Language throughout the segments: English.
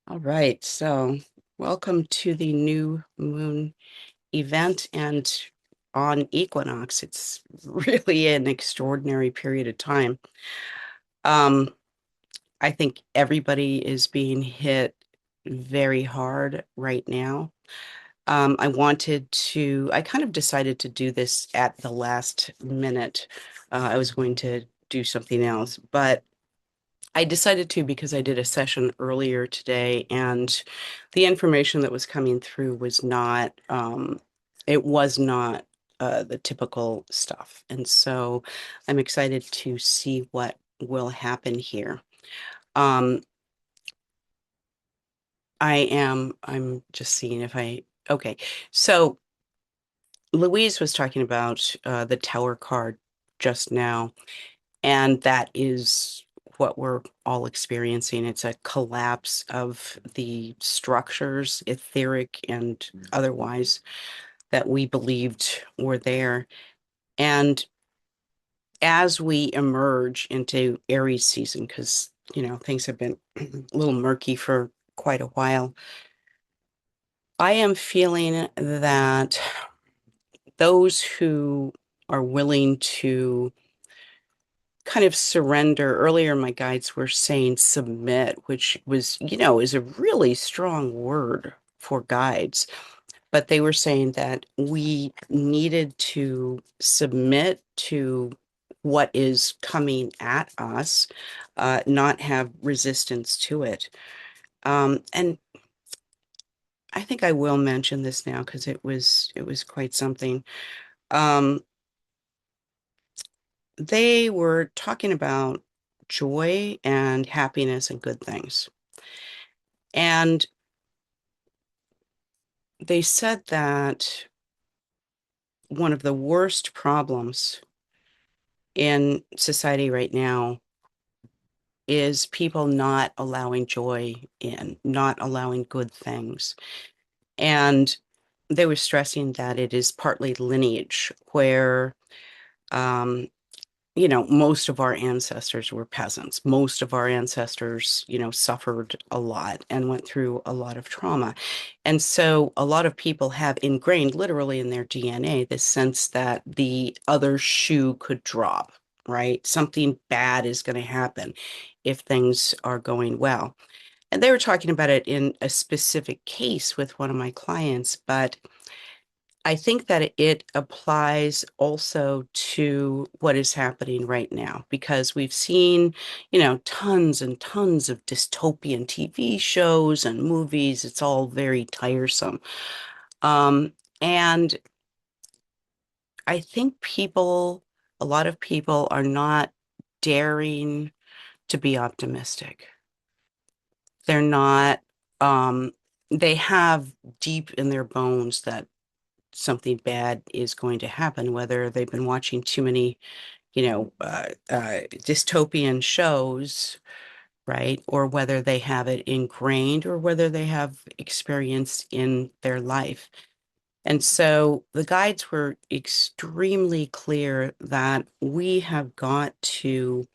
All right, so welcome to the new moon event and on Equinox. It's really an extraordinary period of time. Um, I think everybody is being hit very hard right now. I kind of decided to do this at the last minute. I was going to do something else, but I decided to because I did a session earlier today and the information that was coming through was not, it was not the typical stuff. And so I'm excited to see what will happen here. Um, I'm just seeing if okay. So Louise was talking about the tower card just now. And that is what we're all experiencing. It's a collapse of the structures, etheric and otherwise, that we believed were there. And as we emerge into Aries season, because, things have been a little murky for quite a while, I am feeling that those who are willing to kind of surrender. Earlier, my guides were saying submit, which was, is a really strong word for guides. But they were saying that we needed to submit to what is coming at us, not have resistance to it. And I think I will mention this now because it was quite something. Um, they were talking about joy and happiness and good things. And they said that one of the worst problems in society right now is people not allowing joy in, not allowing good things. And they were stressing that it is partly lineage, where um, most of our ancestors were peasants. Most of our ancestors, suffered a lot and went through a lot of trauma. And so a lot of people have ingrained literally in their DNA this sense that the other shoe could drop, right? Something bad is going to happen if things are going well. And they were talking about it in a specific case with one of my clients, but I think that it applies also to what is happening right now because we've seen, tons and tons of dystopian TV shows and movies. It's all very tiresome. And I think a lot of people are not daring to be optimistic. They're not, um, they have deep in their bones that something bad is going to happen, whether they've been watching too many, dystopian shows, right? Or whether they have it ingrained or whether they have experienced in their life. And so the guides were extremely clear that we have got to,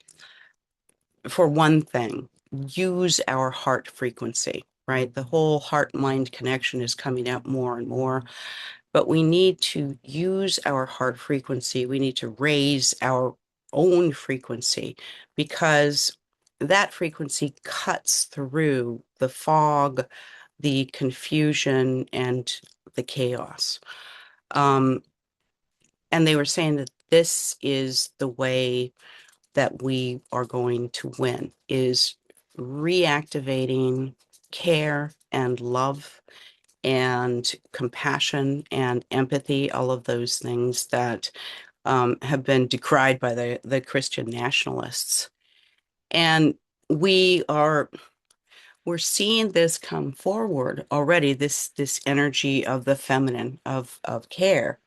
for one thing, use our heart frequency, right? The whole heart-mind connection is coming out more and more, but we need to use our heart frequency. We need to raise our own frequency because that frequency cuts through the fog, the confusion, and the chaos. Um, and they were saying that this is the way that we are going to win, is reactivating care and love and compassion and empathy, all of those things that have been decried by the Christian nationalists. And we are we're seeing this come forward already, this energy of the feminine, of care.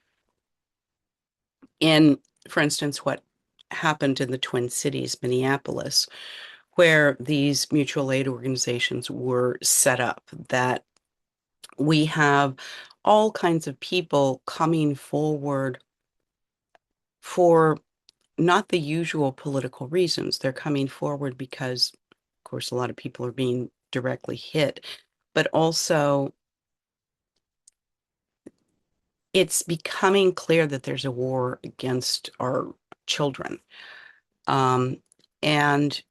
In, for instance, what happened in the Twin Cities, Minneapolis, where these mutual aid organizations were set up, that we have all kinds of people coming forward for not the usual political reasons. They're coming forward because, of course, a lot of people are being directly hit, but also it's becoming clear that there's a war against our children. Um, and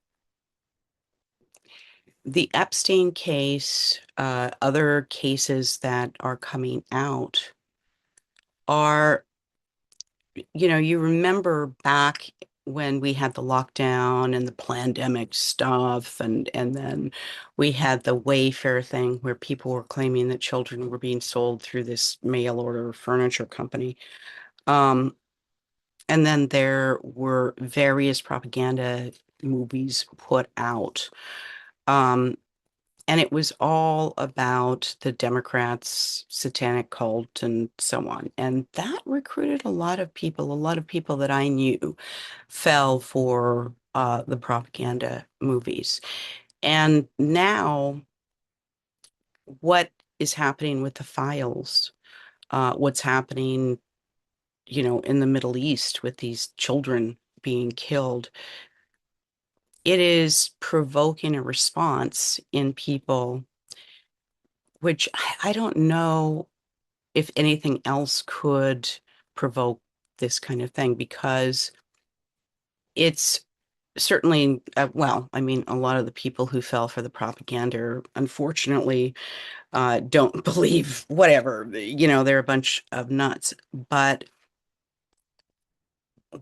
the Epstein case, other cases that are coming out are, you remember back when we had the lockdown and the pandemic stuff, and then we had the Wayfair thing where people were claiming that children were being sold through this mail order furniture company. Um, and then there were various propaganda movies put out. Um, and it was all about the Democrats' satanic cult and so on. And that recruited a lot of people that I knew fell for the propaganda movies. And now, what is happening with the files? What's happening, in the Middle East with these children being killed? It is provoking a response in people, which I don't know if anything else could provoke this kind of thing, because it's certainly, well, I mean, a lot of the people who fell for the propaganda, unfortunately, don't believe whatever, they're a bunch of nuts. But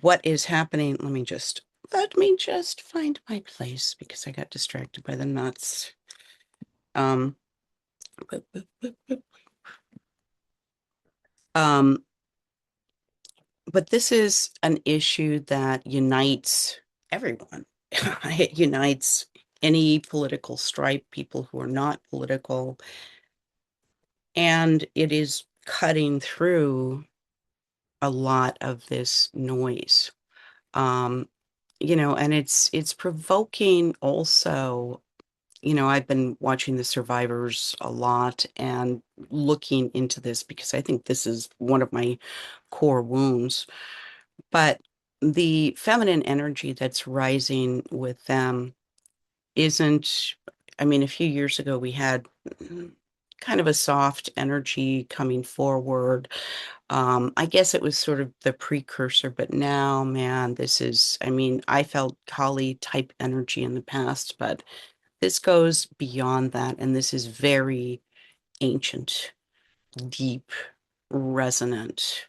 what is happening, let me just find my place because I got distracted by the nuts. Um, boop, boop, boop, boop. Um, but this is an issue that unites everyone. It unites any political stripe, people who are not political, and it is cutting through a lot of this noise. Um, and it's provoking also, I've been watching the survivors a lot and looking into this because I think this is one of my core wounds. But the feminine energy that's rising with them isn't, I mean, a few years ago we had kind of a soft energy coming forward. I guess it was sort of the precursor, but now, man, I mean, I felt Kali type energy in the past, but this goes beyond that. And this is very ancient, deep, resonant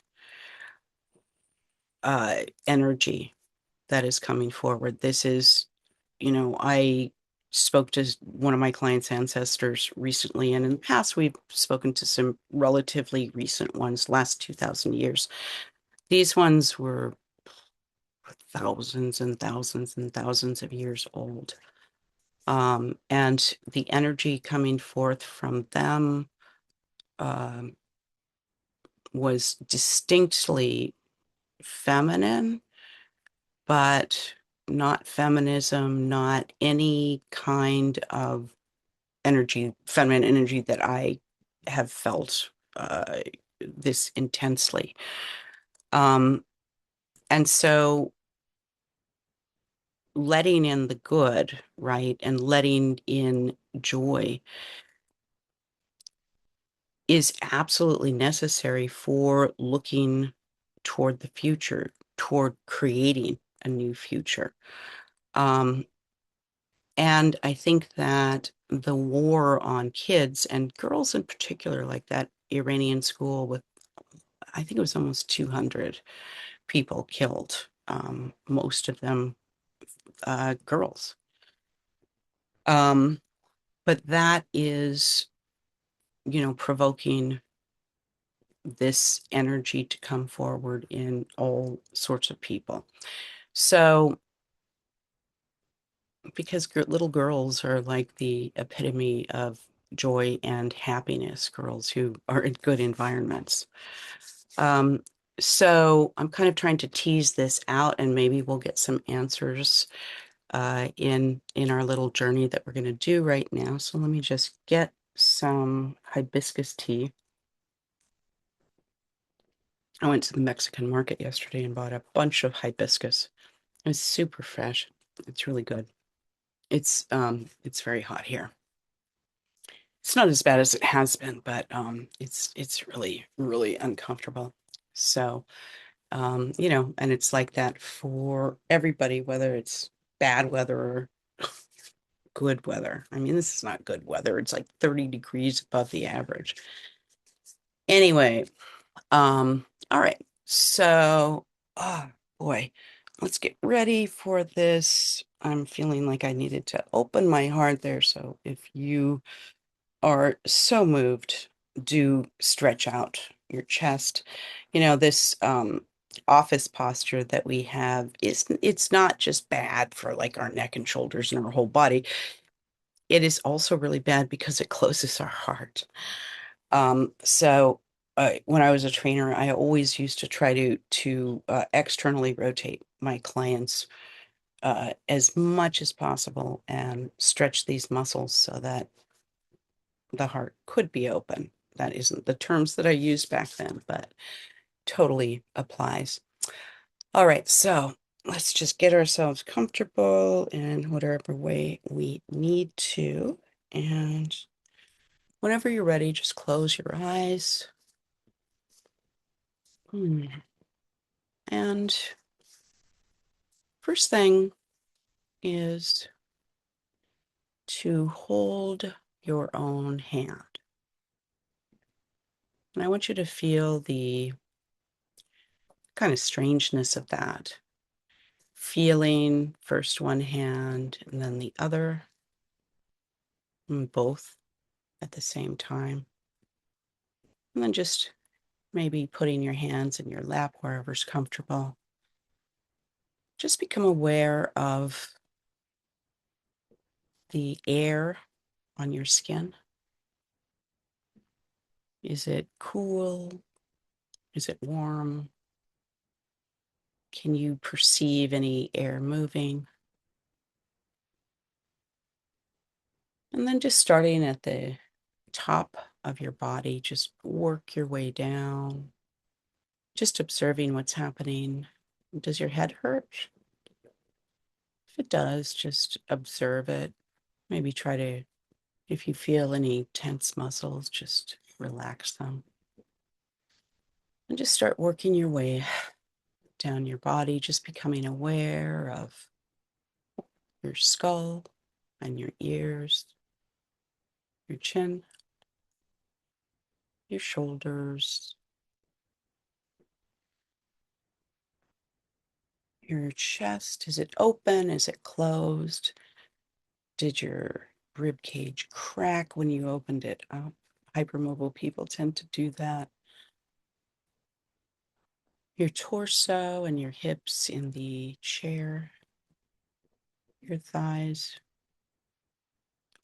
energy that is coming forward. This is, I spoke to one of my clients' ancestors recently, and in the past, we've spoken to some relatively recent ones, last 2,000 years. These ones were thousands and thousands and thousands of years old. And the energy coming forth from them um, was distinctly feminine, but not feminism, not any kind of energy, feminine energy that I have felt this intensely. Um, and so letting in the good, right, and letting in joy is absolutely necessary for looking toward the future, toward creating a new future. Um, and I think that the war on kids and girls in particular, like that Iranian school with, I think it was almost 200 people killed, most of them girls. Um, but that is, provoking this energy to come forward in all sorts of people. So, because little girls are like the epitome of joy and happiness, girls who are in good environments. Um, so I'm kind of trying to tease this out, and maybe we'll get some answers in our little journey that we're going to do right now. So let me just get some hibiscus tea. I went to the Mexican market yesterday and bought a bunch of hibiscus. It's super fresh. It's really good. It's very hot here. It's not as bad as it has been, but it's really, really uncomfortable. So, and it's like that for everybody, whether it's bad weather or good weather. I mean, this is not good weather. It's like 30 degrees above the average. Anyway, all right. So, oh boy, let's get ready for this. I'm feeling like I needed to open my heart there. So if you are so moved, do stretch out your chest. This office posture that we have is it's not just bad for like our neck and shoulders and our whole body. It is also really bad because it closes our heart. So when I was a trainer, I always used to try to externally rotate my clients as much as possible and stretch these muscles so that the heart could be open. That isn't the terms that I used back then, but totally applies. All right, so let's just get ourselves comfortable in whatever way we need to. And whenever you're ready, just close your eyes. And first thing is to hold your own hand. And I want you to feel the kind of strangeness of that. Feeling first one hand and then the other, and both at the same time. And then just maybe putting your hands in your lap wherever's comfortable. Just become aware of the air on your skin. Is it cool? Is it warm? Can you perceive any air moving? And then just starting at the top of your body, just work your way down, just observing what's happening. Does your head hurt? If it does, just observe it. Maybe try to, if you feel any tense muscles, just relax them. And just start working your way down your body, just becoming aware of your skull and your ears, your chin, your shoulders, your chest. Is it open? Is it closed? Did your rib cage crack when you opened it up? Hypermobile people tend to do that. Your torso and your hips in the chair, your thighs,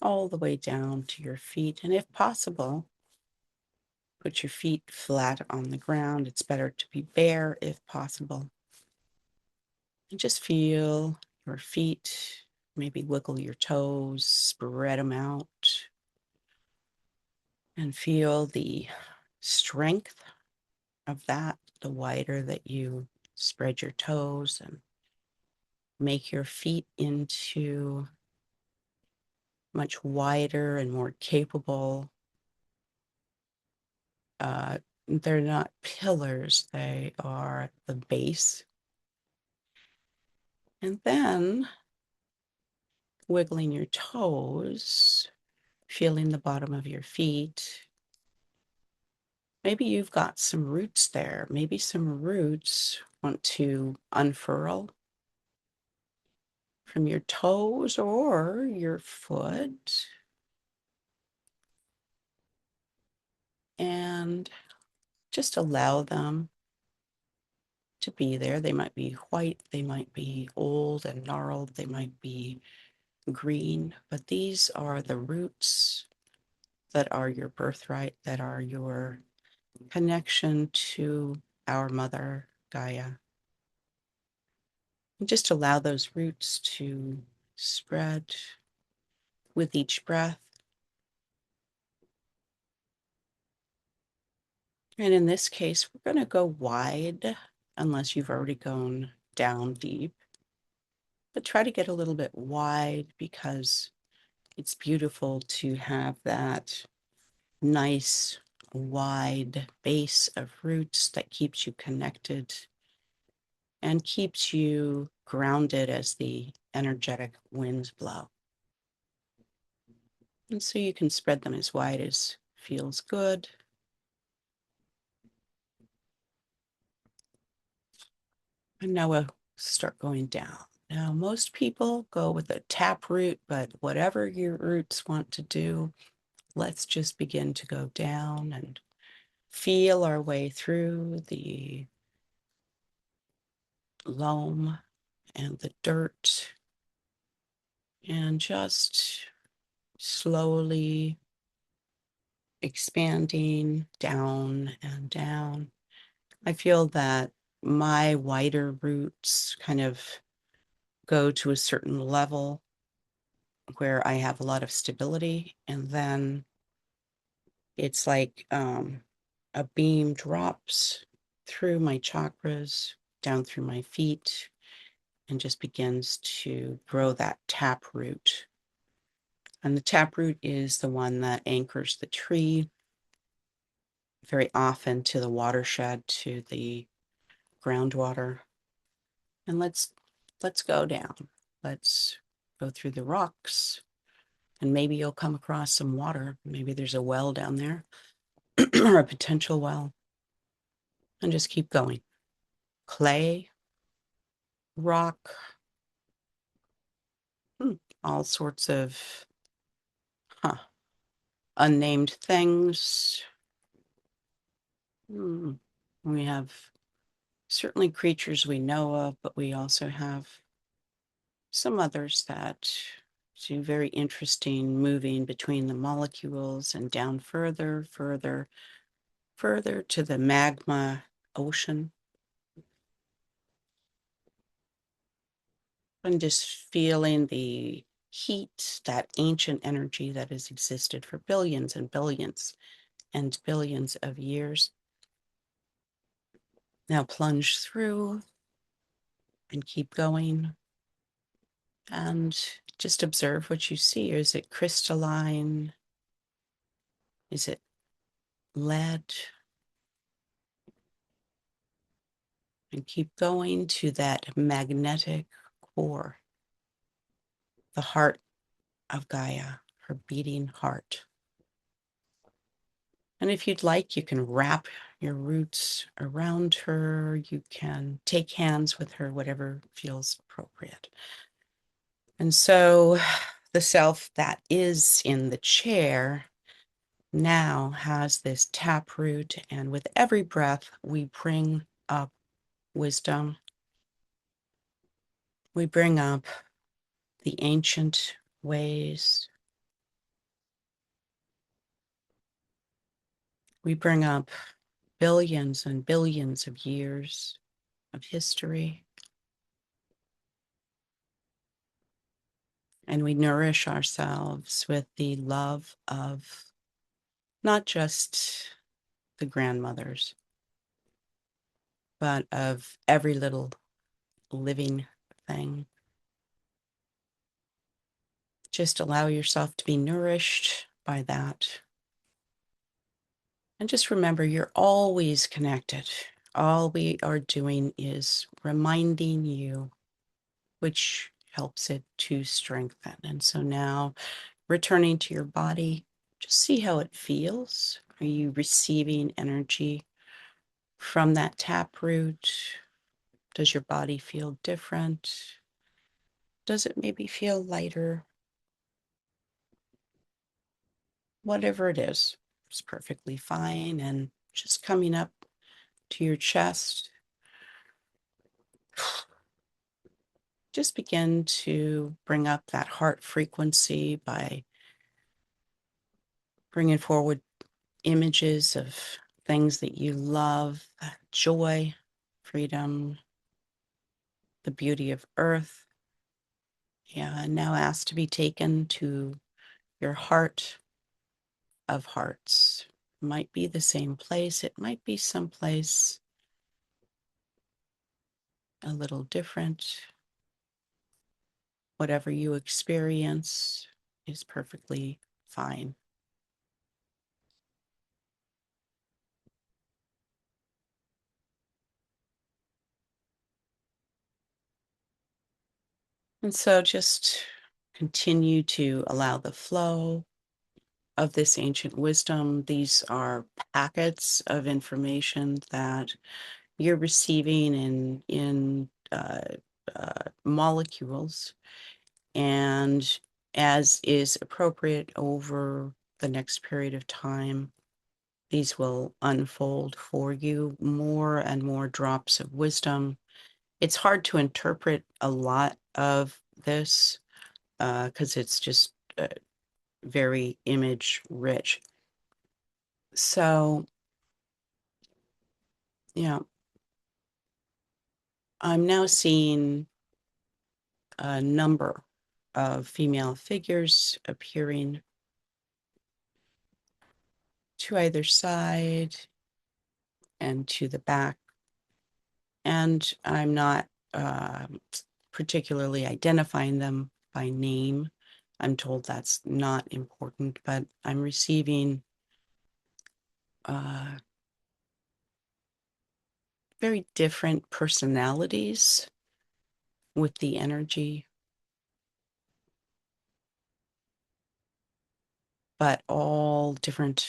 all the way down to your feet. And if possible, put your feet flat on the ground. It's better to be bare if possible. And just feel your feet, maybe wiggle your toes, spread them out, and feel the strength of that. The wider that you spread your toes and make your feet into much wider and more capable. They're not pillars, they are the base. And then wiggling your toes, feeling the bottom of your feet. Maybe you've got some roots there. Maybe some roots want to unfurl from your toes or your foot. And just allow them to be there. They might be white, they might be old and gnarled, they might be green, but these are the roots that are your birthright, that are your connection to our mother, Gaia. And just allow those roots to spread with each breath. And in this case, we're going to go wide unless you've already gone down deep. But try to get a little bit wide because It's beautiful to have that nice, wide base of roots that keeps you connected and keeps you grounded as the energetic winds blow. And so you can spread them as wide as feels good. And now we'll start going down. Now, most people go with a tap root, but whatever your roots want to do, let's just begin to go down and feel our way through the loam and the dirt and just slowly expanding down and down. I feel that my wider roots kind of go to a certain level where I have a lot of stability, and then it's like a beam drops through my chakras, down through my feet, and just begins to grow that tap root. And the taproot is the one that anchors the tree very often to the watershed, to the groundwater. And let's go down. Let's go through the rocks, and maybe you'll come across some water. Maybe there's a well down there or a potential well. And just keep going. Clay, rock, all sorts of unnamed things. We have certainly creatures we know of, but we also have some others that do very interesting moving between the molecules and down further, further, further to the magma ocean. And just feeling the heat, that ancient energy that has existed for billions and billions and billions of years. Now plunge through and keep going. And just observe what you see. Is it crystalline? Is it lead? And keep going to that magnetic core, the heart of Gaia, her beating heart. And if you'd like, you can wrap your roots around her. You can take hands with her, whatever feels appropriate. And so the self that is in the chair now has this taproot, and with every breath, we bring up wisdom. We bring up the ancient ways. We bring up billions and billions of years of history. And we nourish ourselves with the love of not just the grandmothers, but of every little living thing. Just allow yourself to be nourished by that. And just remember, you're always connected. All we are doing is reminding you, which helps it to strengthen. And so now, returning to your body, just see how it feels. Are you receiving energy from that taproot? Does your body feel different? Does it maybe feel lighter? Whatever it is, it's perfectly fine. And just coming up to your chest, just begin to bring up that heart frequency by bringing forward images of things that you love, joy, freedom, the beauty of earth. Yeah, and now ask to be taken to your heart of hearts. It might be the same place, it might be someplace a little different. Whatever you experience is perfectly fine. And so just continue to allow the flow of this ancient wisdom. These are packets of information that you're receiving in molecules, and as is appropriate over the next period of time, these will unfold for you more and more drops of wisdom. It's hard to interpret a lot of this because it's just very image rich. So, yeah, I'm now seeing a number of female figures appearing to either side and to the back. And I'm not particularly identifying them by name. I'm told that's not important, but I'm receiving uh, very different personalities with the energy, but all different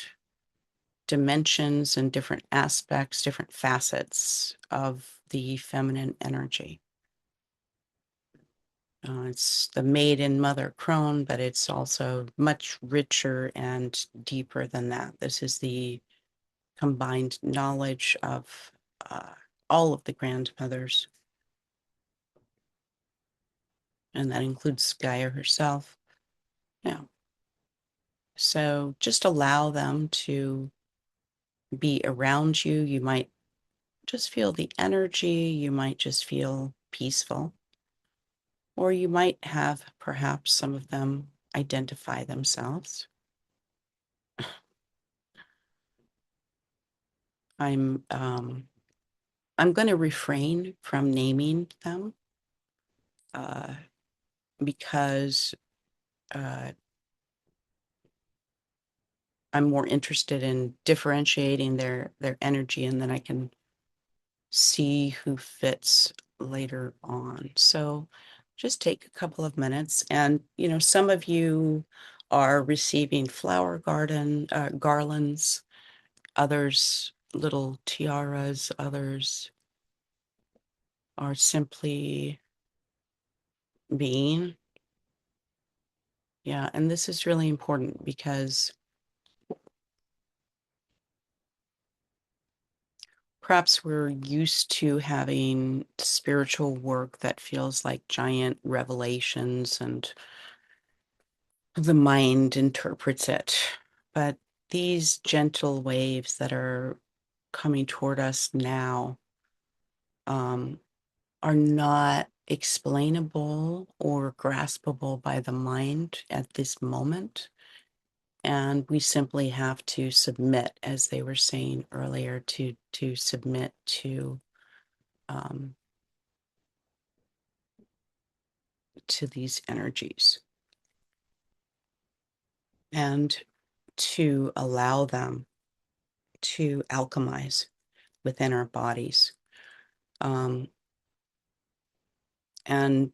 dimensions and different aspects, different facets of the feminine energy. It's the maiden mother crone, but it's also much richer and deeper than that. This is the combined knowledge of uh, all of the grandmothers, and that includes Gaia herself. Yeah. So just allow them to be around you. You might just feel the energy, you might just feel peaceful, or you might have perhaps some of them identify themselves. I'm um, I'm going to refrain from naming them uh, because uh, I'm more interested in differentiating their energy, and then I can see who fits later on. So just take a couple of minutes, and some of you are receiving flower garlands, others little tiaras, others are simply being. Yeah, and this is really important because perhaps we're used to having spiritual work that feels like giant revelations and the mind interprets it. But these gentle waves that are coming toward us now um, are not explainable or graspable by the mind at this moment. And we simply have to submit, as they were saying earlier, to submit um, to these energies and to allow them to alchemize within our bodies. Um, and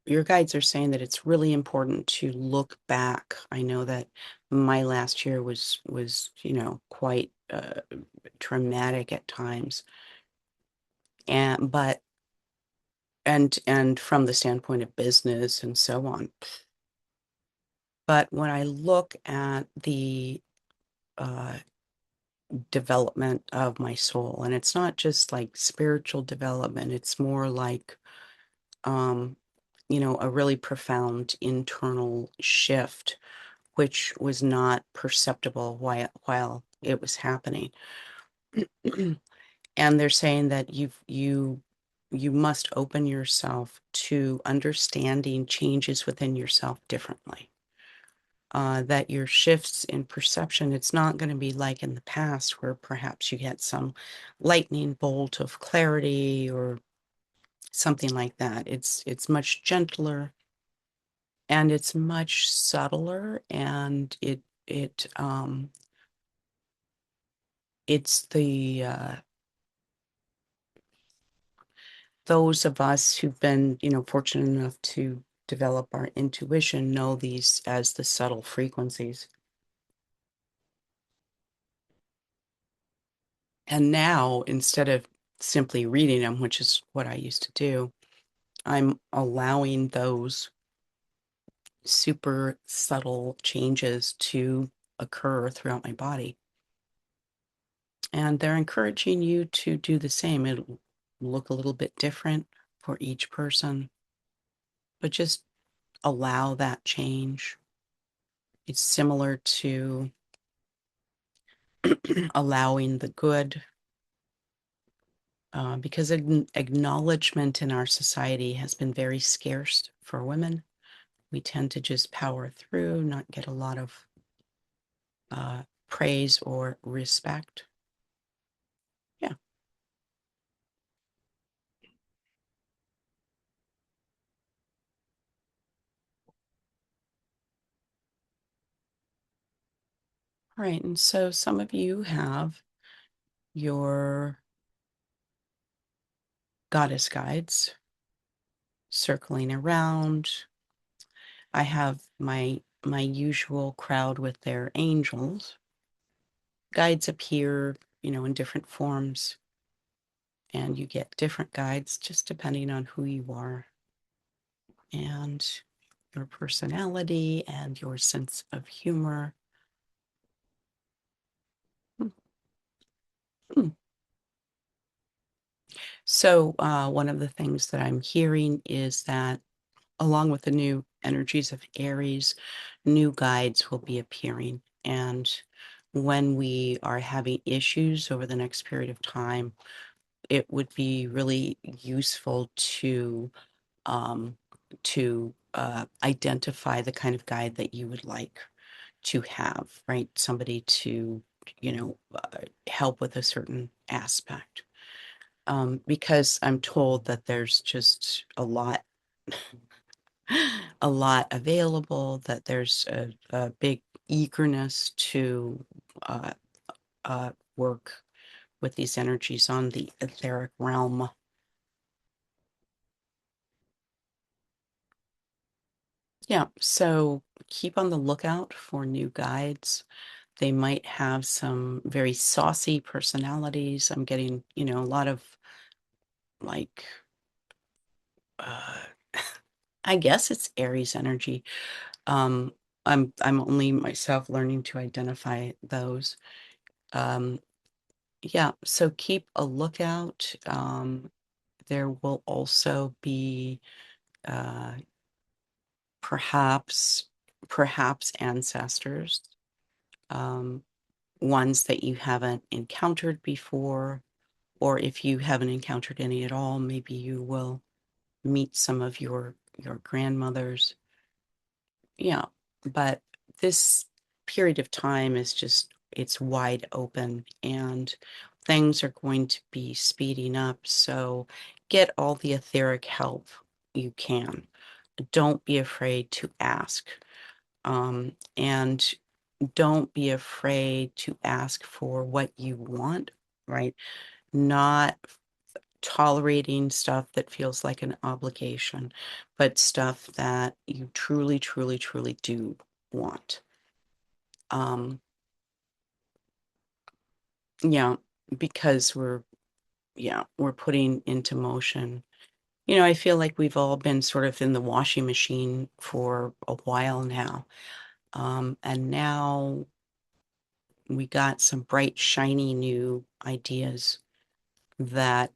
your guides are saying that it's really important to look back. I know that my last year was quite traumatic at times, and from the standpoint of business and so on. But when I look at the uh, development of my soul, and it's not just like spiritual development, it's more like um, a really profound internal shift, which was not perceptible while it was happening. And they're saying that you must open yourself to understanding changes within yourself differently. That your shifts in perception, it's not going to be like in the past where perhaps you get some lightning bolt of clarity or something like that. It's much gentler, and it's much subtler, and it's the those of us who've been, fortunate enough to develop our intuition know these as the subtle frequencies. And now, instead of simply reading them, which is what I used to do, I'm allowing those super subtle changes to occur throughout my body. And they're encouraging you to do the same. It'll look a little bit different for each person, but just allow that change. It's similar to allowing the good, because acknowledgement in our society has been very scarce for women. We tend to just power through, not get a lot of praise or respect. Yeah. All right. And so some of you have your goddess guides circling around. I have my usual crowd with their angels. Guides appear, in different forms, and you get different guides just depending on who you are and your personality and your sense of humor. Hmm. Hmm. So, one of the things that I'm hearing is that, along with the new energies of Aries, new guides will be appearing. And when we are having issues over the next period of time, it would be really useful um, to identify the kind of guide that you would like to have, right? Somebody to, help with a certain aspect. Because I'm told that there's just a lot available, that there's a big eagerness to work with these energies on the etheric realm. Yeah, so keep on the lookout for new guides. They might have some very saucy personalities. I'm getting, a lot of like, uh, I guess it's Aries energy. Um, I'm only myself learning to identify those. Um, yeah, so keep a lookout. There will also be uh, perhaps perhaps ancestors, um, ones that you haven't encountered before, or if you haven't encountered any at all, maybe you will meet some of your grandmothers. Yeah, but this period of time is just, it's wide open, and things are going to be speeding up. So get all the etheric help you can. Don't be afraid to ask. And don't be afraid to ask for what you want, right? Not tolerating stuff that feels like an obligation, but stuff that you truly, truly, truly do want. Um, yeah, because we're putting into motion. I feel like we've all been sort of in the washing machine for a while now. And now we got some bright, shiny new ideas that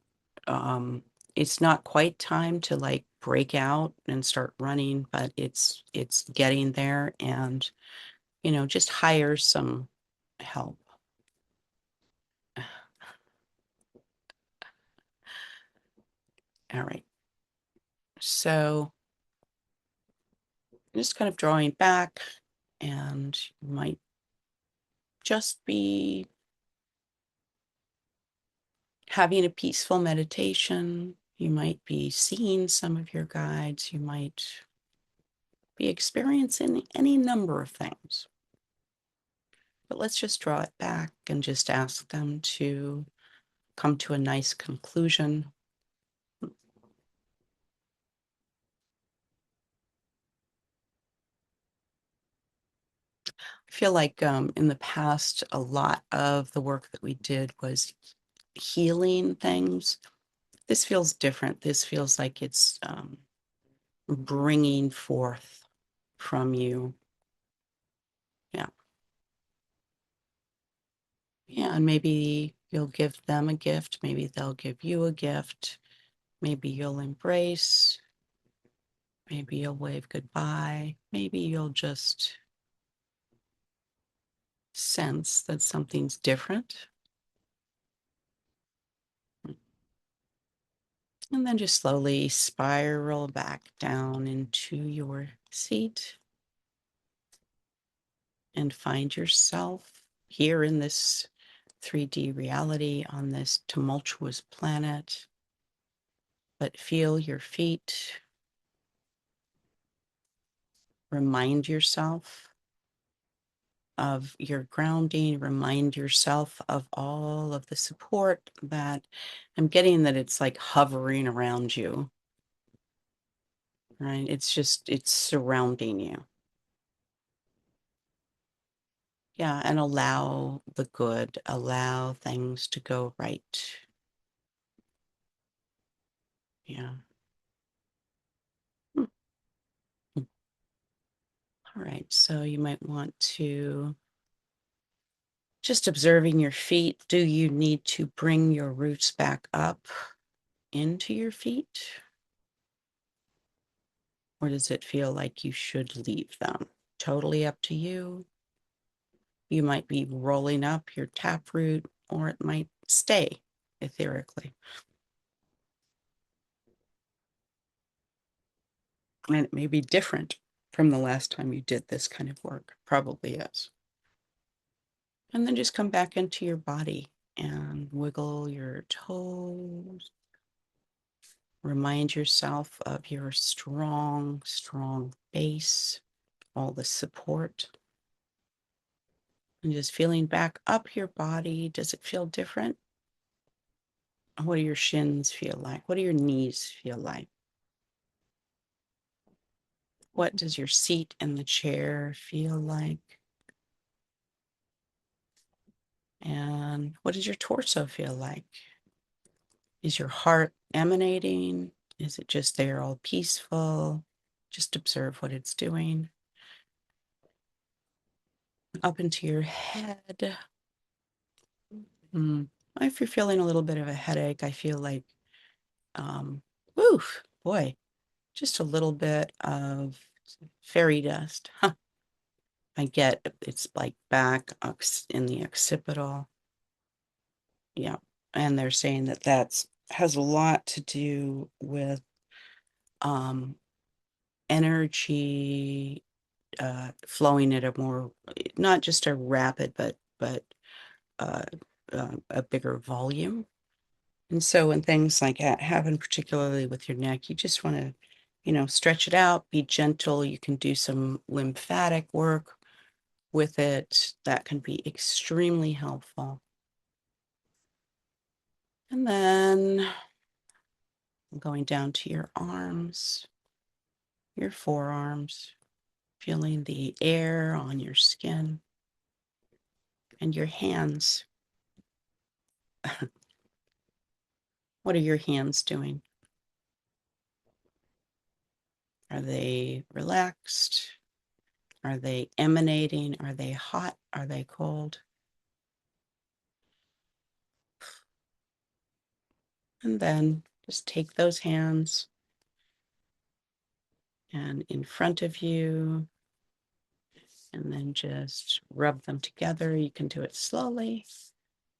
um, it's not quite time to like break out and start running, but it's getting there, and just hire some help. All right. So just kind of drawing back, and you might just be having a peaceful meditation. You might be seeing some of your guides. You might be experiencing any number of things. But let's just draw it back and just ask them to come to a nice conclusion. I feel like in the past, a lot of the work that we did was healing things. This feels different. This feels like it's bringing forth from you. Yeah. Yeah. And maybe you'll give them a gift. Maybe they'll give you a gift. Maybe you'll embrace. Maybe you'll wave goodbye. Maybe you'll just sense that something's different. And then just slowly spiral back down into your seat and find yourself here in this 3D reality on this tumultuous planet. But feel your feet. Remind yourself of your grounding. Remind yourself of all of the support that I'm getting, that it's like hovering around you, right? It's surrounding you. Yeah, and allow the good, allow things to go right. Yeah. Hmm. All right, so you might want to just observing your feet. Do you need to bring your roots back up into your feet? Or does it feel like you should leave them? Totally up to you. You might be rolling up your taproot, or it might stay etherically. And it may be different from the last time you did this kind of work. Probably is. And then just come back into your body and wiggle your toes. Remind yourself of your strong, strong base, all the support. And just feeling back up your body. Does it feel different? What do your shins feel like? What do your knees feel like? What does your seat in the chair feel like? And what does your torso feel like? Is your heart emanating? Is it just there all peaceful? Just observe what it's doing. Up into your head. If you're feeling a little bit of a headache, I feel like, oof, boy, just a little bit of fairy dust. I get it's like back in the occipital. Yeah. And they're saying that that's has a lot to do with um, energy flowing at a more, not just a rapid, but uh, a bigger volume. And so when things like that happen, particularly with your neck, you just want to, stretch it out, be gentle. You can do some lymphatic work with it. That can be extremely helpful. And then going down to your arms, your forearms, feeling the air on your skin, and your hands. What are your hands doing? Are they relaxed? Are they emanating? Are they hot? Are they cold? And then just take those hands and in front of you, and then just rub them together. You can do it slowly.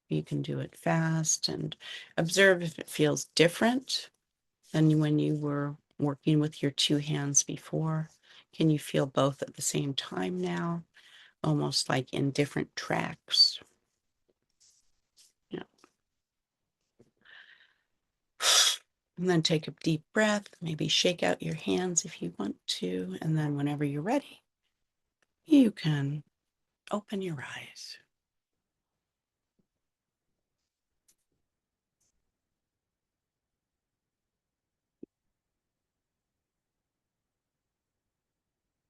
You can do it fast, and observe if it feels different than when you were working with your two hands before. Can you feel both at the same time now? Almost like in different tracks. Yeah. And then take a deep breath, maybe shake out your hands if you want to. And then whenever you're ready, you can open your eyes.